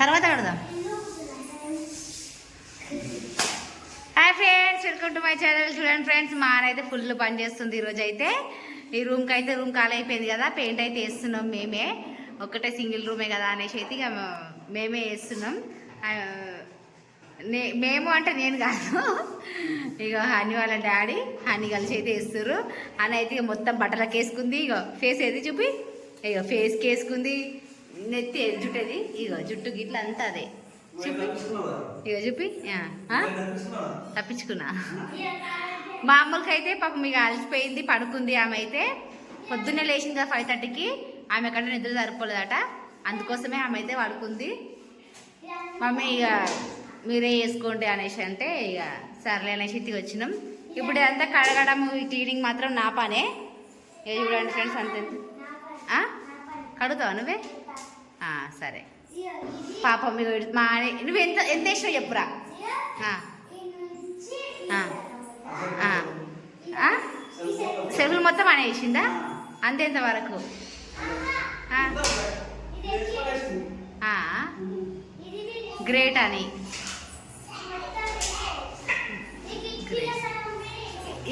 తర్వాత కడదాం. Hi friends, welcome to my channel. చూడండి ఫ్రెండ్స్, మానైతే ఫుల్ పని చేస్తుంది ఈరోజు అయితే. ఈ రూమ్ ఖాళీ అయిపోయింది కదా, పెయింట్ అయితే వేస్తున్నాం మేమే. ఒక్కటే సింగిల్ రూమే కదా అనేసి అయితే ఇక మేమే వేస్తున్నాం. మేము అంటే నేను కాదు, ఇక హనీ వాళ్ళ డాడీ హనీ కలిసి అయితే వేస్తారు. అని అయితే ఇక మొత్తం బట్టలకు వేసుకుంది. ఇక ఫేస్ ఏది చూపి, ఇక ఫేస్కి వేసుకుంది. నెత్తి జుట్టది, ఇక జుట్టు గిట్ల అంతా అదే చూపి, ఇక చూపి తప్పించుకున్నా. మామూలుగా అయితే పాపం ఇక అలసిపోయింది, పడుకుంది. ఆమె అయితే పొద్దున్నే లేచింది కదా 5:30కి. ఆమె కంటే నిద్ర సరిపోలేదట, అందుకోసమే ఆమె అయితే పడుకుంది. మమ్మీ ఇక మీరే వేసుకోండి అనేసి అంటే ఇక సర్లే అనేసి ఇతికి వచ్చినాం. ఇప్పుడు అంతా కడగడం క్లీనింగ్ మాత్రం నా పనే. ఇక చూడండి ఫ్రెండ్స్, అంతే. కడుగుతావా నువ్వే? సరే పాపం మీకు మా నువ్వు ఎంత ఎంత వేసినావు చెప్పురా. సెల్ఫులు మొత్తం అనే వేసిందా? అంతేంత వరకు? గ్రేట్ అని.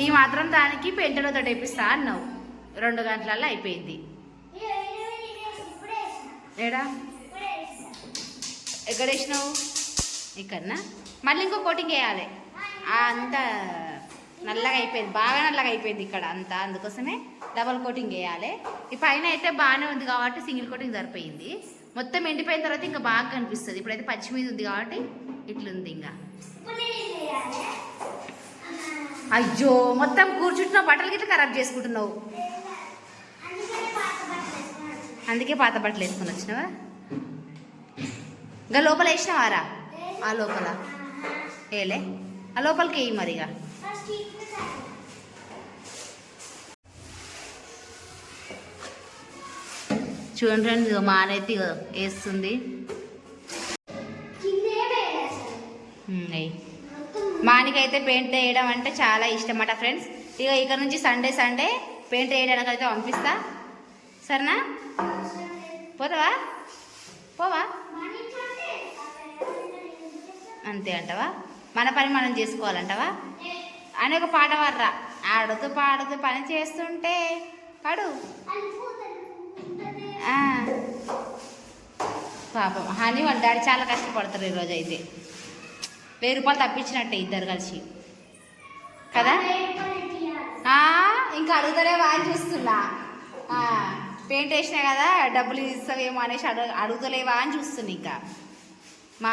ఈ మాత్రం దానికి పెంటలతో వేపిస్తా అన్నావు, 2 గంటలలో అయిపోయింది. ఏడా ఎక్కడ వేసినావు? ఇక్కడనా? మళ్ళీ ఇంకో కోటింగ్ వేయాలి. అంతా నల్లగా అయిపోయింది, బాగా నల్లగా అయిపోయింది ఇక్కడ అంతా, అందుకోసమే డబల్ కోటింగ్ వేయాలి. ఈ పైన అయితే బాగానే ఉంది కాబట్టి సింగిల్ కోటింగ్ సరిపోయింది. మొత్తం ఎండిపోయిన తర్వాత ఇంకా బాగా కనిపిస్తుంది. ఇప్పుడైతే పచ్చి మీద ఉంది కాబట్టి ఇట్లుంది. ఇంకా అయ్యో, మొత్తం కూర్చుంటున్నావు, బట్టలు గిట్ల ఖరాబ్ చేసుకుంటున్నావు. అందుకే పాత బట్టలు వేసుకొని వచ్చినావా? ఇంకా లోపల వేసినావారా? ఆ లోపల ఏలే, ఆ లోపలికి వేయి మరిగా. చూడండి ఫ్రెండ్స్, మానైతే వేస్తుంది. మానికైతే పెయింట్ వేయడం అంటే చాలా ఇష్టం అన్నమాట ఫ్రెండ్స్. ఇక ఇక్కడ నుంచి సండే పెయింట్ వేయడానికి అయితే పంపిస్తా. సరేనా? పోవా? అంతే అంటవా? మన పని మనం చేసుకోవాలంటవా అని ఒక పాట వర్రా. ఆడుతూ పాడుతూ పని చేస్తుంటే పాడు. పాపం హనీ వాళ్ళ డాడీ చాలా కష్టపడతారు ఈరోజు అయితే. 1000 రూపాయలు తప్పించినట్టే ఇద్దరు కలిసి కదా. ఇంకా అడుగుతారేమో అని చూస్తున్నా. పెయింట్ వేసినా కదా, డబ్బులు ఇస్తావేమో అనేసి అడుగుతలేవా అని చూస్తున్నా. ఇంకా మా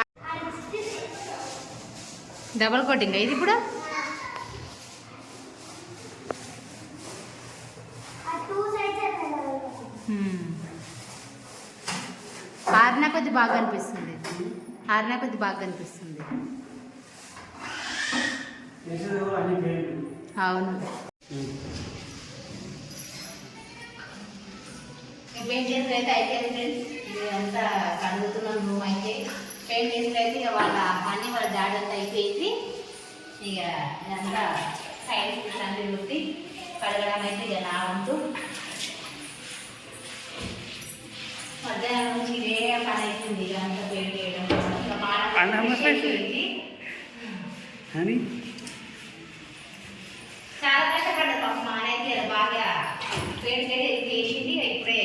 డబల్ కోటింగ్ ఇది ఇప్పుడు. ఆరినా కొద్ది బాగా అనిపిస్తుంది. అవును. పెయింట్ చేసిన అయితే అయిపోయింది ఫ్రెండ్స్. ఇదంతా కడుగుతున్నాం రూమ్ అయితే. పెయింట్ చేసిన అయితే ఇక వాళ్ళ డాడీ అంతా అయిపోయింది. ఇక ఇదంతా సైడ్స్ అన్ని రుద్ది కడగడం అయితే ఇక నా వంతు. మధ్యాహ్నం నుంచి ఇదే పని అవుతుంది. ఇక అంతా పెయింట్ చేయడం చాలా కష్టపడ్డది పాపం. మానైతే బాగా పెయింట్ అయితే వేసింది. ఇప్పుడే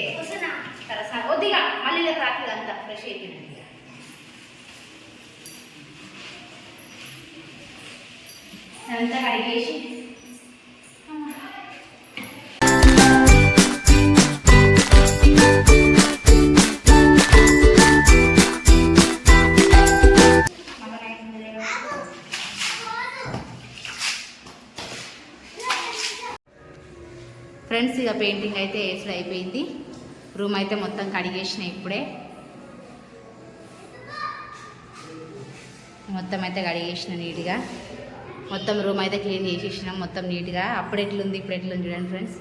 కొద్దిగా మళ్ళీ రాత్రి అంతా ఫ్రెష్ అయిపోయింది. అంతా కడిగేసి ఫ్రెండ్స్, ఇక పెయింటింగ్ అయితే వేసి అయిపోయింది. రూమ్ అయితే మొత్తం కడిగేసిన. ఇప్పుడే మొత్తం అయితే కడిగేసిన నీట్గా. మొత్తం రూమ్ అయితే క్లీన్ చేసేసినాం మొత్తం నీట్గా. అప్పుడు ఎట్లుంది ఇప్పుడు ఎట్లుంది చూడండి ఫ్రెండ్స్.